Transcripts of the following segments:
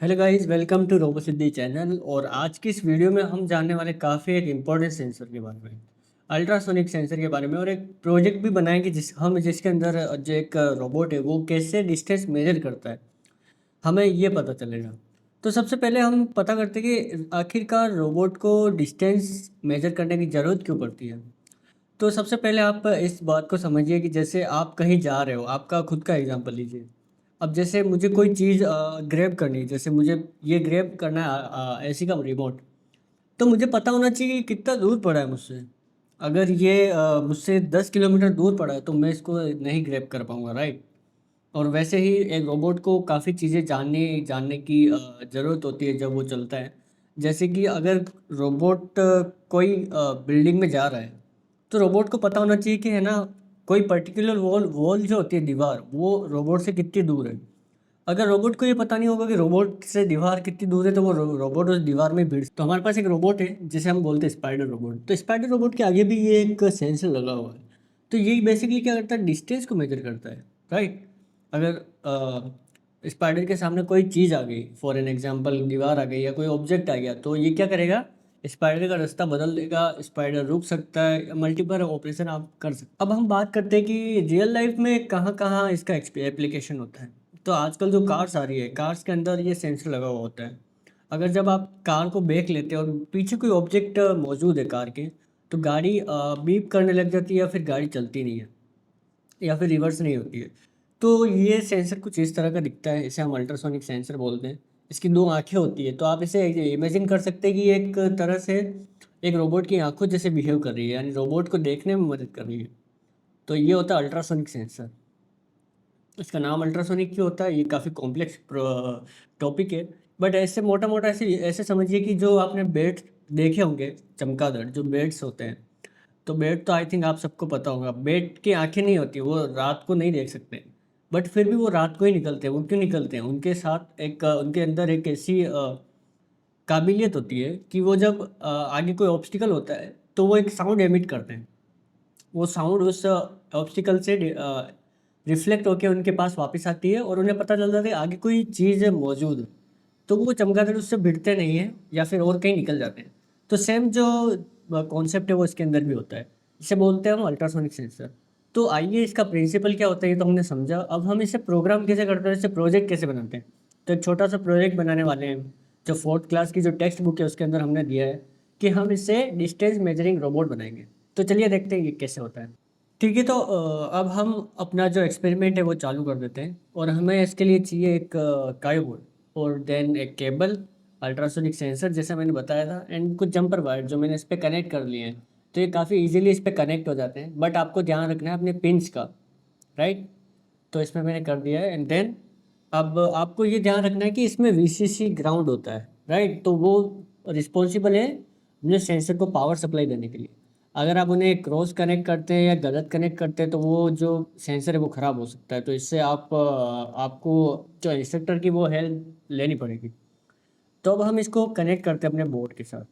Hello guys, welcome to Robosiddhi channel. और आज की इस वीडियो में हम जानने वाले काफ़ी एक इम्पोर्टेंट सेंसर के बारे में, अल्ट्रासोनिक सेंसर के बारे में। और एक प्रोजेक्ट भी बनाएंगे जिसके अंदर जो एक रोबोट है वो कैसे डिस्टेंस मेजर करता है, हमें ये पता चलेगा। तो सबसे पहले हम पता करते हैं कि आखिरकार रोबोट को डिस्टेंस मेजर करने की ज़रूरत क्यों पड़ती है। तो सबसे पहले आप इस बात को समझिए कि जैसे आप कहीं जा रहे हो, आपका खुद का एग्जांपल लीजिए। अब जैसे मुझे कोई चीज़ ग्रैब करनी है, जैसे मुझे ये ग्रैब करना है एसी का रिमोट। तो मुझे पता होना चाहिए कि कितना दूर पड़ा है मुझसे। अगर ये मुझसे 10 किलोमीटर दूर पड़ा है तो मैं इसको नहीं ग्रैब कर पाऊँगा, राइट? और वैसे ही एक रोबोट को काफ़ी चीज़ें जानने जानने की ज़रूरत होती है जब वो चलता है। जैसे कि अगर रोबोट कोई बिल्डिंग में जा रहा है, तो रोबोट को पता होना चाहिए कि है ना, कोई पर्टिकुलर वॉल वॉल जो होती है, दीवार, वो रोबोट से कितनी दूर है। अगर रोबोट को ये पता नहीं होगा कि रोबोट से दीवार कितनी दूर है, तो वो रोबोट उस दीवार में भिड़। तो हमारे पास एक रोबोट है जिसे हम बोलते हैं स्पाइडर रोबोट। तो स्पाइडर रोबोट के आगे भी ये एक सेंसर लगा हुआ है। तो ये बेसिकली क्या करता है, डिस्टेंस को मेजर करता है, राइट? अगर स्पाइडर के सामने कोई चीज़ आ गई, फॉर एन एग्जांपल दीवार आ गई या कोई ऑब्जेक्ट आ गया, तो ये क्या करेगा, स्पाइडर का रास्ता बदल देगा। स्पाइडर रुक सकता है, मल्टीपल ऑपरेशन आप कर सकते। अब हम बात करते हैं कि रियल लाइफ में कहाँ कहाँ इसका एप्लीकेशन होता है। तो आजकल जो कार्स आ रही है, कार्स के अंदर ये सेंसर लगा हुआ होता है। अगर जब आप कार को ब्रेक लेते हैं और पीछे कोई ऑब्जेक्ट मौजूद है कार के, तो गाड़ी बीप करने लग जाती है या फिर गाड़ी चलती नहीं है या फिर रिवर्स नहीं होती है। तो ये सेंसर कुछ इस तरह का दिखता है, इसे हम अल्ट्रासोनिक सेंसर बोलते हैं। इसकी 2 आँखें होती है, तो आप इसे इमेजिन कर सकते हैं कि ये एक तरह से एक रोबोट की आँखों जैसे बिहेव कर रही है, यानी रोबोट को देखने में मदद कर रही है। तो ये होता है अल्ट्रासोनिक सेंसर। इसका नाम अल्ट्रासोनिक क्यों होता है, ये काफ़ी कॉम्प्लेक्स टॉपिक है। बट ऐसे मोटा-मोटा ऐसे ऐसे समझिए कि जो आपने बेड देखे होंगे, चमगादड़ जो बेड्स होते हैं, तो बेड तो आई थिंक आप सबको पता होगा। बेड की आँखें नहीं होती, वो रात को नहीं देख सकते। बट फिर भी वो रात को ही निकलते हैं। वो क्यों निकलते हैं? उनके साथ एक उनके अंदर एक ऐसी काबिलियत होती है कि वो जब आगे कोई ऑब्स्टिकल होता है, तो वो एक साउंड एमिट करते हैं। वो साउंड उस ऑब्स्टिकल से रिफ्लेक्ट होके उनके पास वापस आती है और उन्हें पता चलता है कि आगे कोई चीज़ है मौजूद है। तो वो चमगादड़ उससे भिड़ते नहीं हैं या फिर और कहीं निकल जाते हैं। तो सेम जो कॉन्सेप्ट है वो इसके अंदर भी होता है। इसे बोलते हैं हम अल्ट्रासोनिक सेंसर। तो आइए, इसका प्रिंसिपल क्या होता है ये तो हमने समझा। अब हम इसे प्रोग्राम कैसे करते हैं, इसे प्रोजेक्ट कैसे बनाते हैं। तो एक छोटा सा प्रोजेक्ट बनाने वाले हैं, जो 4th क्लास की जो टेक्स्ट बुक है उसके अंदर हमने दिया है कि हम इससे डिस्टेंस मेजरिंग रोबोट बनाएंगे। तो चलिए देखते हैं ये कैसे होता है। ठीक है, तो अब हम अपना जो एक्सपेरिमेंट है वो चालू कर देते हैं। और हमें इसके लिए चाहिए एक कायोबोर्ड, और देन एक केबल, अल्ट्रासोनिक सेंसर जैसा मैंने बताया था, एंड कुछ जंपर वायर जो मैंने इस पर कनेक्ट कर लिए हैं। तो ये काफ़ी इजीली इस पर कनेक्ट हो जाते हैं, बट आपको ध्यान रखना है अपने पिंस का, राइट? तो इसमें मैंने कर दिया है। एंड देन अब आपको ये ध्यान रखना है कि इसमें वीसीसी ग्राउंड होता है, राइट? तो वो रिस्पॉन्सिबल है अपने सेंसर को पावर सप्लाई देने के लिए। अगर आप उन्हें क्रॉस कनेक्ट करते हैं या गलत कनेक्ट करते हैं तो वो जो सेंसर है वो ख़राब हो सकता है। तो इससे आपको जो इंस्ट्रक्टर की वो हेल्प लेनी पड़ेगी। तो अब हम इसको कनेक्ट करते हैं अपने बोर्ड के साथ,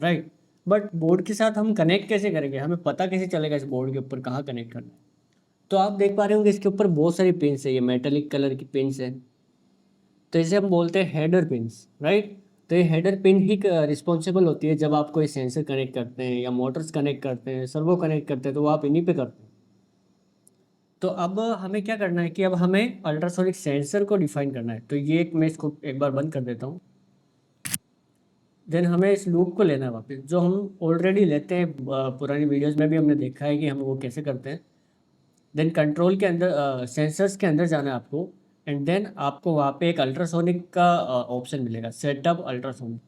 राइट? बट बोर्ड के साथ हम कनेक्ट कैसे करेंगे, हमें पता कैसे चलेगा इस बोर्ड के ऊपर कहाँ कनेक्ट करना है? तो आप देख पा रहे होंगे इसके ऊपर बहुत सारी पिन्स है, ये मेटेलिक कलर की पिन्स है। तो इसे हम बोलते हैं हेडर पिन्स, राइट? तो ये हेडर पिन ही रिस्पॉन्सिबल होती है जब आप कोई सेंसर कनेक्ट करते हैं या मोटर्स कनेक्ट करते हैं, सर्वो कनेक्ट करते हैं, तो वो आप इन्हीं पे करते हैं। तो अब हमें क्या करना है कि अब हमें अल्ट्रासोनिक सेंसर को डिफाइन करना है। तो ये एक मैं इसको एक बार बंद कर देता हूँ। देन हमें इस लूप को लेना है वापस, जो हम ऑलरेडी लेते हैं। पुरानी वीडियोस में भी हमने देखा है कि हम वो कैसे करते हैं। देन कंट्रोल के अंदर, सेंसर्स के अंदर जाना है आपको। एंड देन आपको वहाँ पे एक अल्ट्रासोनिक का ऑप्शन मिलेगा, सेटअप अल्ट्रासोनिक।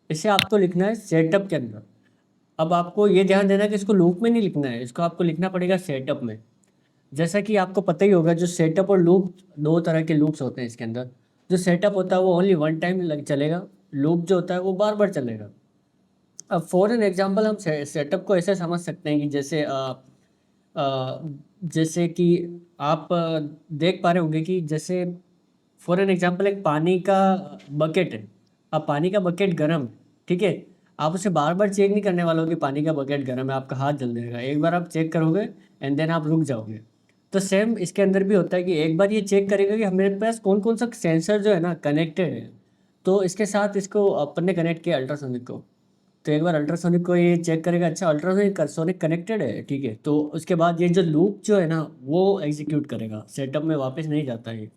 इसे आपको लिखना है सेटअप के अंदर। अब आपको ये ध्यान देना है कि इसको लूप में नहीं लिखना है, इसको आपको लिखना पड़ेगा सेटअप में। जैसा कि आपको पता ही होगा, जो सेटअप और लूप, दो तरह के लूप्स होते हैं इसके अंदर। जो सेटअप होता है वो ओनली वन टाइम लग चलेगा, लूप जो होता है वो बार बार चलेगा। अब फॉर एन एग्जांपल हम सेटअप को ऐसे समझ सकते हैं कि जैसे कि आप देख पा रहे होंगे कि जैसे फॉर एन एग्जांपल एक पानी का बकेट है। अब पानी का बकेट गर्म है, ठीक है? आप उसे बार बार चेक नहीं करने वाले हो कि पानी का बकेट गर्म है, आपका हाथ जल जाएगा। एक बार आप चेक करोगे एंड देन आप रुक जाओगे। तो सेम इसके अंदर भी होता है कि एक बार ये चेक करेगा कि हमारे पास कौन कौन सा सेंसर जो है ना कनेक्टेड है। तो इसके साथ इसको अपन ने कनेक्ट किया अल्ट्रासोनिक को। तो एक बार अल्ट्रासोनिक को ये चेक करेगा, अच्छा अल्ट्रासोनिक सोनिक कनेक्टेड है, ठीक है। तो उसके बाद ये जो लूप जो है ना वो एग्जीक्यूट करेगा, सेटअप में वापस नहीं जाता ये।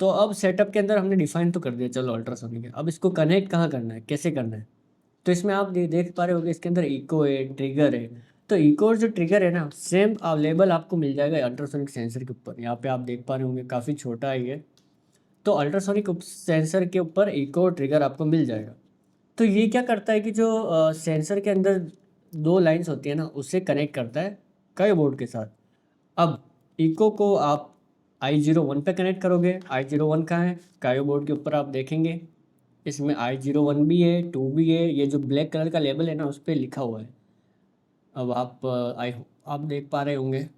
तो अब सेटअप के अंदर हमने डिफाइन तो कर दिया, चलो अल्ट्रासोनिक है। अब इसको कनेक्ट कहाँ करना है, कैसे करना है। तो इसमें आप देख पा रहे होगे इसके अंदर इको है, ट्रिगर है। तो इको और जो ट्रिगर है ना सेम लेबल आपको मिल जाएगा अल्ट्रासोनिक सेंसर के ऊपर। यहाँ पे आप देख पा रहे होंगे काफ़ी छोटा है ये। तो अल्ट्रासोनिक सेंसर के ऊपर इको और ट्रिगर आपको मिल जाएगा। तो ये क्या करता है कि जो सेंसर के अंदर दो लाइंस होती है ना उससे कनेक्ट करता है कायो बोर्ड के साथ। अब इको को आप I01 पे कनेक्ट करोगे। I01 कहाँ है, कायो बोर्ड के ऊपर आप देखेंगे इसमें I01 भी है, 2 भी है। ये जो ब्लैक कलर का लेबल है ना उस पर लिखा हुआ है। अब आप देख पा रहे होंगे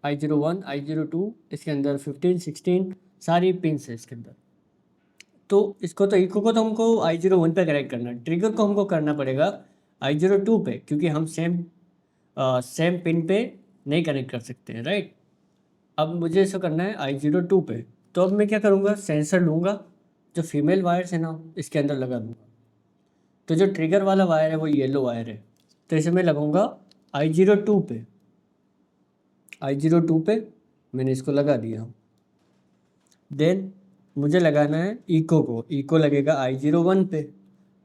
I01 I02 इसके अंदर 15 16 सारी पिंस है इसके अंदर। तो इसको तो इको को तो हमको I01 पे कनेक्ट करना है, ट्रिगर को हमको करना पड़ेगा I02 पे, क्योंकि हम सेम पिन पे नहीं कनेक्ट कर सकते हैं, राइट। अब मुझे इसको करना है I02 पे। तो अब मैं क्या करूँगा, सेंसर लूँगा, जो फीमेल वायर्स है ना इसके अंदर लगा दूँगा। तो जो ट्रिगर वाला वायर है वो येलो वायर है, तो इसे मैं लगाऊंगा I02 पे। I02 पे मैंने इसको लगा दिया। देन मुझे लगाना है इको को, इको लगेगा I01 पे।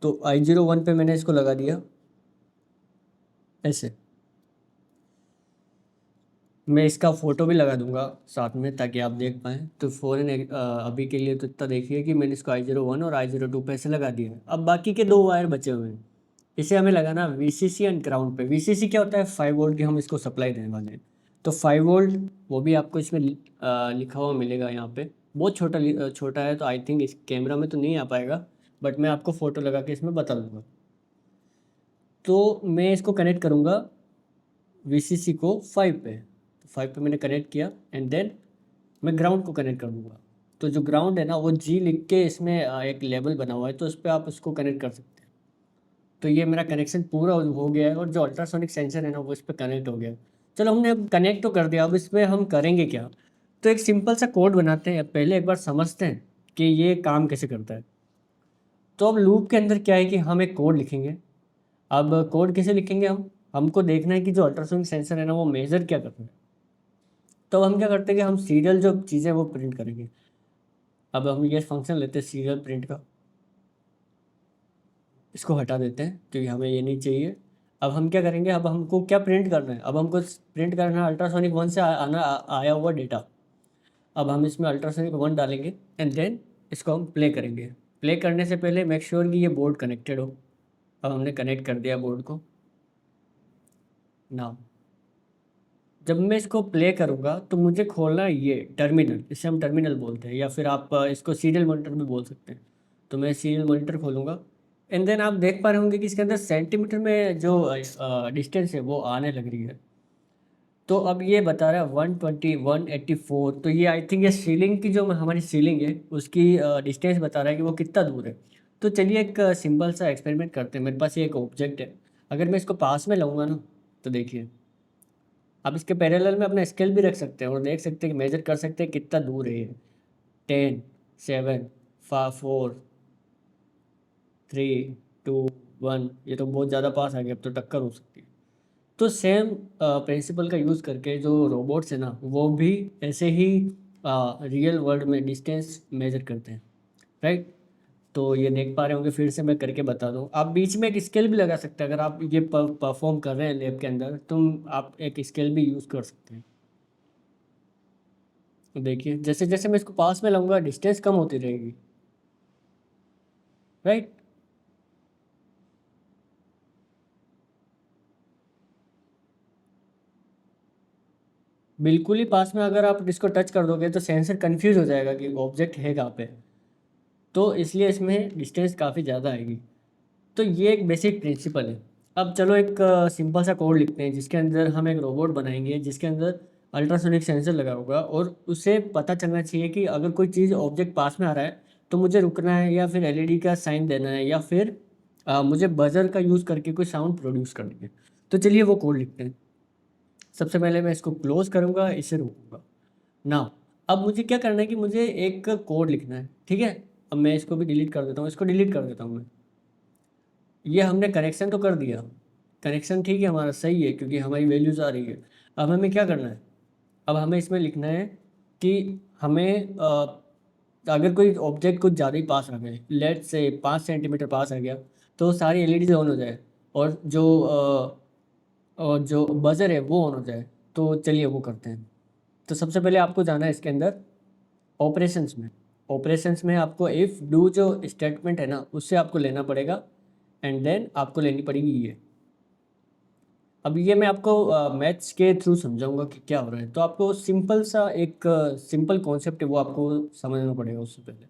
तो I01 पे मैंने इसको लगा दिया ऐसे। मैं इसका फ़ोटो भी लगा दूंगा साथ में ताकि आप देख पाएँ। तो फ़ौरन अभी के लिए तो इतना देखिए कि मैंने इसको I01 और I02 पे ऐसे लगा दिया है। अब बाकी के दो वायर बचे हुए हैं, इसे हमें लगाना VCC एंड ग्राउंड पे। VCC क्या होता है, 5 वोल्ट की हम इसको सप्लाई देने वाले हैं। तो 5 वोल्ट वो भी आपको इसमें लिखा हुआ मिलेगा यहाँ पे। बहुत छोटा है, तो आई थिंक इस कैमरा में तो नहीं आ पाएगा, बट मैं आपको फ़ोटो लगा के इसमें बता दूँगा। तो मैं इसको कनेक्ट करूँगा VCC को 5 पे। तो 5 पे मैंने कनेक्ट किया एंड देन मैं ग्राउंड को कनेक्ट कर दूँगा। तो जो ग्राउंड है ना वो G लिख के इसमें एक लेबल बना हुआ है, तो उस पर आप उसको कनेक्ट कर सकते हैं। तो ये मेरा कनेक्शन पूरा हो गया है और जो अल्ट्रासोनिक सेंसर है ना वो इस पे कनेक्ट हो गया है। चलो हमने अब कनेक्ट तो कर दिया, अब इसमें हम करेंगे क्या। तो एक सिंपल सा कोड बनाते हैं, पहले एक बार समझते हैं कि ये काम कैसे करता है। तो अब लूप के अंदर क्या है कि हम एक कोड लिखेंगे। अब कोड कैसे लिखेंगे, हमको देखना है कि जो अल्ट्रासोनिक सेंसर है ना वो मेज़र क्या कर रहा है। तो अब हम क्या करते हैं कि हम सीरियल जो चीज़ें वो प्रिंट करेंगे। अब हम ये फंक्शन लेते हैं सीरियल प्रिंट का, इसको हटा देते हैं क्योंकि हमें ये नहीं चाहिए। अब हम क्या करेंगे, अब हमको क्या प्रिंट करना है, अब हमको प्रिंट करना है अल्ट्रासोनिक 1 से आया हुआ डेटा। अब हम इसमें अल्ट्रासोनिक 1 डालेंगे एंड देन इसको हम प्ले करेंगे। प्ले करने से पहले मेक श्योर कि ये बोर्ड कनेक्टेड हो। अब हमने कनेक्ट कर दिया बोर्ड को। नाउ जब मैं इसको प्ले करूँगा तो मुझे खोलना है ये टर्मिनल, इसे हम टर्मिनल बोलते हैं, या फिर आप इसको सीरियल मॉनिटर भी बोल सकते हैं। तो मैं सीरियल मॉनिटर खोलूँगा एंड देन आप देख पा रहे होंगे कि इसके अंदर सेंटीमीटर में जो डिस्टेंस है वो आने लग रही है। तो अब ये बता रहा है 120 184। तो ये आई थिंक ये सीलिंग की जो हमारी सीलिंग है उसकी डिस्टेंस बता रहा है कि वो कितना दूर है। तो चलिए एक सिंपल सा एक्सपेरिमेंट करते हैं। मेरे पास ये एक ऑब्जेक्ट है, अगर मैं इसको पास में लाऊंगा ना तो देखिए आप इसके पैरेलल में अपना स्केल भी रख सकते हैं और देख सकते हैं कि मेजर कर सकते हैं कितना दूर है ये। 10 7 4 3 2 1। ये तो बहुत ज़्यादा पास आ गया, अब तो टक्कर हो सकती है। तो सेम प्रिंसिपल का यूज़ करके जो रोबोट्स है ना वो भी ऐसे ही रियल वर्ल्ड में डिस्टेंस मेजर करते हैं, राइट। तो ये देख पा रहे होंगे, फिर से मैं करके बता दूं। आप बीच में एक स्केल भी लगा सकते हैं, अगर आप ये परफॉर्म कर रहे हैं लैब के अंदर तो आप एक स्केल भी यूज़ कर सकते हैं। तो देखिए जैसे जैसे मैं इसको पास में लाऊंगा डिस्टेंस कम होती रहेगी, राइट। बिल्कुल ही पास में अगर आप इसको टच कर दोगे तो सेंसर कंफ्यूज हो जाएगा कि ऑब्जेक्ट है कहाँ पे। तो इसलिए इसमें डिस्टेंस काफ़ी ज़्यादा आएगी। तो ये एक बेसिक प्रिंसिपल है। अब चलो एक सिंपल सा कोड लिखते हैं जिसके अंदर हम एक रोबोट बनाएंगे जिसके अंदर अल्ट्रासोनिक सेंसर लगा होगा और उसे पता चलना चाहिए कि अगर कोई चीज़ ऑब्जेक्ट पास में आ रहा है तो मुझे रुकना है या फिर एलईडी का साइन देना है या फिर मुझे बजर का यूज़ करके कोई साउंड प्रोड्यूस करनी है। तो चलिए वो कोड लिखते हैं। सबसे पहले मैं इसको क्लोज करूँगा, इसे रोकूंगा। नाउ अब मुझे क्या करना है कि मुझे एक कोड लिखना है, ठीक है। अब मैं इसको भी डिलीट कर देता हूँ, इसको डिलीट कर देता हूँ मैं। ये हमने कनेक्शन तो कर दिया, कनेक्शन ठीक है हमारा, सही है, क्योंकि हमारी वैल्यूज़ आ रही है। अब हमें क्या करना है, अब हमें इसमें लिखना है कि हमें अगर कोई ऑब्जेक्ट कुछ ज़्यादा ही पास आ गए, लेट से 5 सेंटीमीटर पास आ गया, तो सारी एलईडीज ऑन हो जाए और जो बजर है वो ऑन हो जाए। तो चलिए वो करते हैं। तो सबसे पहले आपको जाना है इसके अंदर ऑपरेशंस में। ऑपरेशंस में आपको इफ़ डू जो स्टेटमेंट है ना, उससे आपको लेना पड़ेगा, एंड देन आपको लेनी पड़ेगी ये। अब ये मैं आपको मैथ्स के थ्रू समझाऊंगा कि क्या हो रहा है। तो आपको सिंपल सा एक सिंपल कॉन्सेप्ट है वो आपको समझना पड़ेगा। उससे पहले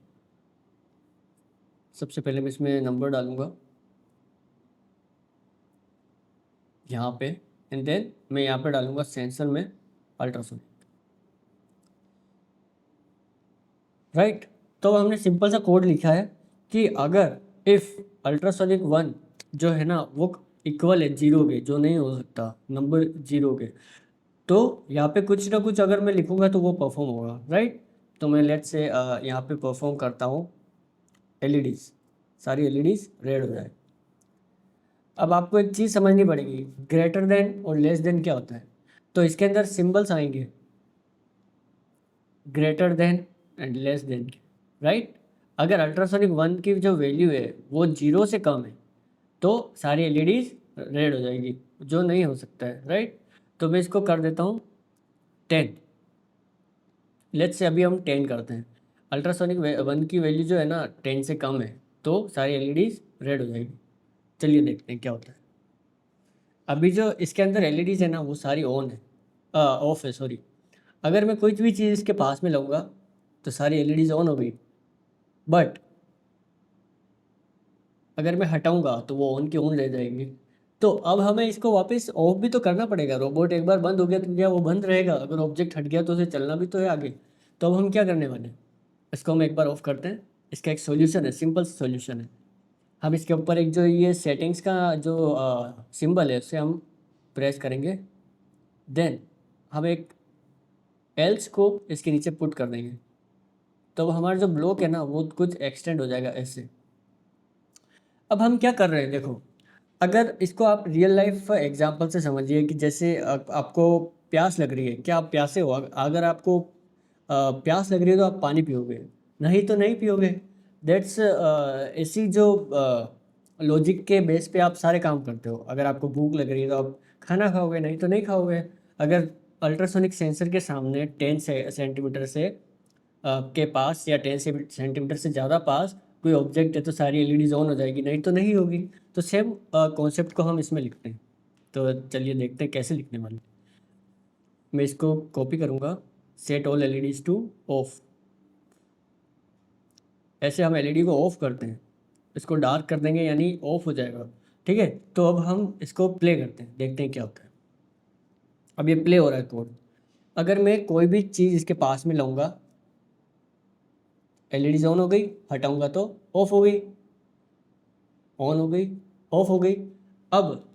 सबसे पहले मैं इसमें नंबर डालूंगा यहाँ पे, एंड देन मैं यहाँ पे डालूंगा सेंसर में अल्ट्रासोनिक, राइट। तो अब हमने सिंपल सा कोड लिखा है कि अगर इफ़ अल्ट्रासोनिक 1 जो है ना वो इक्वल है 0 के, जो नहीं हो सकता नंबर 0 के, तो यहाँ पे कुछ ना कुछ अगर मैं लिखूंगा तो वो परफॉर्म होगा, राइट। तो मैं लेट से यहाँ पे परफॉर्म करता हूँ एलईडीज, सारी एलईडीज रेड हो जाए। अब आपको एक चीज़ समझनी पड़ेगी, ग्रेटर देन और लेस देन क्या होता है। तो इसके अंदर सिंबल्स आएंगे, greater than and less than के, राइट। अगर अल्ट्रासोनिक 1 की जो वैल्यू है वो 0 से कम है तो सारी एलईडीज रेड हो जाएगी, जो नहीं हो सकता है, राइट। तो मैं इसको कर देता हूँ 10। लेट्स से अभी हम 10 करते हैं। अल्ट्रासोनिक 1 की वैल्यू जो है ना 10 से कम है, तो सारी एलईडीज रेड हो जाएगी। चलिए देखते हैं क्या होता है। अभी जो इसके अंदर एलईडीज है ना वो सारी ऑन है, ऑफ है सॉरी। अगर मैं कोई भी चीज़ इसके पास में लाऊंगा तो सारी एलईडीज ऑन हो गई, बट अगर मैं हटाऊंगा तो वो ऑन की ऑन रह जाएंगी। तो अब हमें इसको वापस ऑफ भी तो करना पड़ेगा। रोबोट एक बार बंद हो गया तो क्या वो बंद रहेगा? अगर ऑब्जेक्ट हट गया तो उसे चलना भी तो है आगे। तो अब हम क्या करने वाले हैं, इसको हम एक बार ऑफ करते हैं। इसका एक सॉल्यूशन है, सिंपल सॉल्यूशन है। हम इसके ऊपर एक जो ये सेटिंग्स का जो सिंबल है उसे हम प्रेस करेंगे, देन हम एक एल्स को इसके नीचे पुट कर देंगे। तो हमारा जो ब्लॉक है ना वो कुछ एक्सटेंड हो जाएगा ऐसे। अब हम क्या कर रहे हैं देखो, अगर इसको आप रियल लाइफ एग्जांपल से समझिए कि जैसे आपको प्यास लग रही है, क्या आप प्यासे हो? अगर आपको प्यास लग रही है तो आप पानी पियोगे, नहीं तो नहीं पियोगे। दैट्स इसी जो लॉजिक के बेस पे आप सारे काम करते हो। अगर आपको भूख लग रही है तो आप खाना खाओगे, नहीं तो नहीं खाओगे। अगर अल्ट्रासोनिक सेंसर के सामने 10 सेंटीमीटर से के पास या 10 सेंटीमीटर से ज़्यादा पास कोई ऑब्जेक्ट है तो सारी एलईडीज ऑन हो जाएगी, नहीं तो नहीं होगी। तो सेम कॉन्सेप्ट को हम इसमें लिखते हैं। तो चलिए देखते हैं कैसे लिखने वाले। मैं इसको कॉपी करूँगा, set all LEDs two of. ऐसे हम एलईडी को ऑफ करते हैं, इसको डार्क कर देंगे यानी ऑफ हो जाएगा, ठीक है। तो अब हम इसको प्ले करते हैं, देखते हैं क्या होता है। अब ये प्ले हो रहा है कोड। अगर मैं कोई भी चीज़ इसके पास में लाऊंगा, एलईडीज ऑन हो गई, हटाऊंगा तो ऑफ हो गई, ऑन हो गई, ऑफ हो गई। अब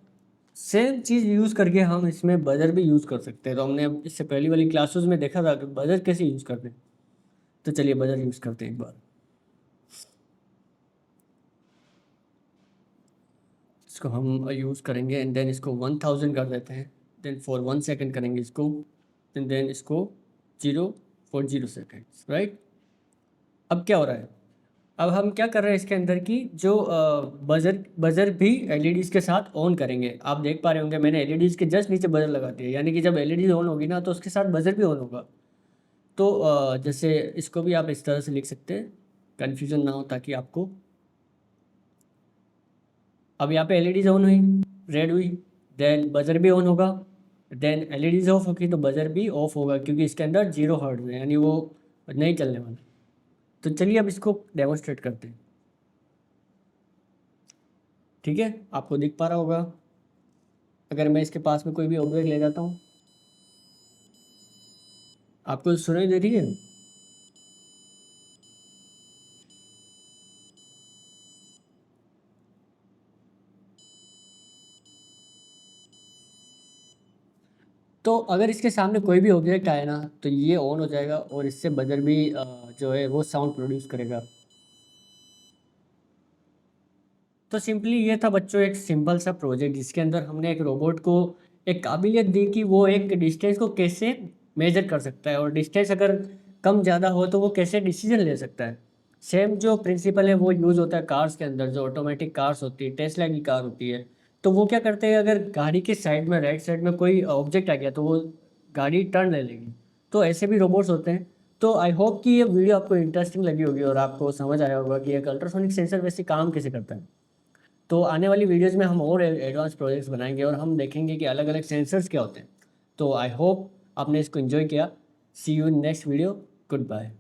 सेम चीज़ यूज़ करके हम इसमें बजर भी यूज़ कर सकते हैं। तो हमने अब इससे पहली वाली क्लासेस में देखा था कि बजर कैसे यूज़ करते हैं। तो चलिए बजर यूज़ करते हैं एक बार। इसको हम यूज़ करेंगे एंड देन इसको 1000 कर देते हैं। देन फॉर 1 सेकेंड करेंगे इसको, एंड देन इसको 0 for 0 seconds, राइट। अब क्या हो रहा है, अब हम क्या कर रहे हैं इसके अंदर की जो बजर बजर भी एलईडीज़ के साथ ऑन करेंगे। आप देख पा रहे होंगे मैंने एलईडीज़ के जस्ट नीचे बजर लगा दिया, यानी कि जब एलईडी ऑन होगी ना तो उसके साथ बजर भी ऑन होगा। तो जैसे इसको भी आप इस तरह से लिख सकते हैं, कन्फ्यूज़न ना हो ताकि आपको। अब यहाँ पे एलईडीज ऑन हुई, रेड हुई, देन बजर भी ऑन होगा, देन एलईडीज ऑफ होगी तो बजर भी ऑफ होगा, क्योंकि इसके अंदर 0 हर्ट्ज है यानी वो नहीं चलने वाला। तो चलिए अब इसको डेमोन्स्ट्रेट करते हैं। ठीक है, आपको दिख पा रहा होगा। अगर मैं इसके पास में कोई भी ऑब्जेक्ट ले जाता हूँ, आपको सुनाई दे रही है? तो अगर इसके सामने कोई भी ऑब्जेक्ट आए ना तो ये ऑन हो जाएगा और इससे बजर भी जो है वो साउंड प्रोड्यूस करेगा। तो सिंपली ये था बच्चों एक सिंपल सा प्रोजेक्ट जिसके अंदर हमने एक रोबोट को एक काबिलियत दी कि वो एक डिस्टेंस को कैसे मेजर कर सकता है और डिस्टेंस अगर कम ज़्यादा हो तो वो कैसे डिसीजन ले सकता है। सेम जो प्रिंसिपल है वो यूज़ होता है कार्स के अंदर, जो ऑटोमेटिक कार्स होती है, टेस्ला की कार होती है। तो वो क्या करते हैं, अगर गाड़ी के साइड में राइट साइड में कोई ऑब्जेक्ट आ गया तो वो गाड़ी टर्न ले लेगी। तो ऐसे भी रोबोट्स होते हैं। तो आई होप कि ये वीडियो आपको इंटरेस्टिंग लगी होगी और आपको समझ आया होगा कि एक अल्ट्रासोनिक सेंसर वैसे काम कैसे करता है। तो आने वाली वीडियोज़ में हम और एडवांस प्रोजेक्ट्स बनाएंगे और हम देखेंगे कि अलग अलग सेंसर्स क्या होते हैं। तो आई होप आपने इसको एंजॉय किया। See you in next video. Good bye.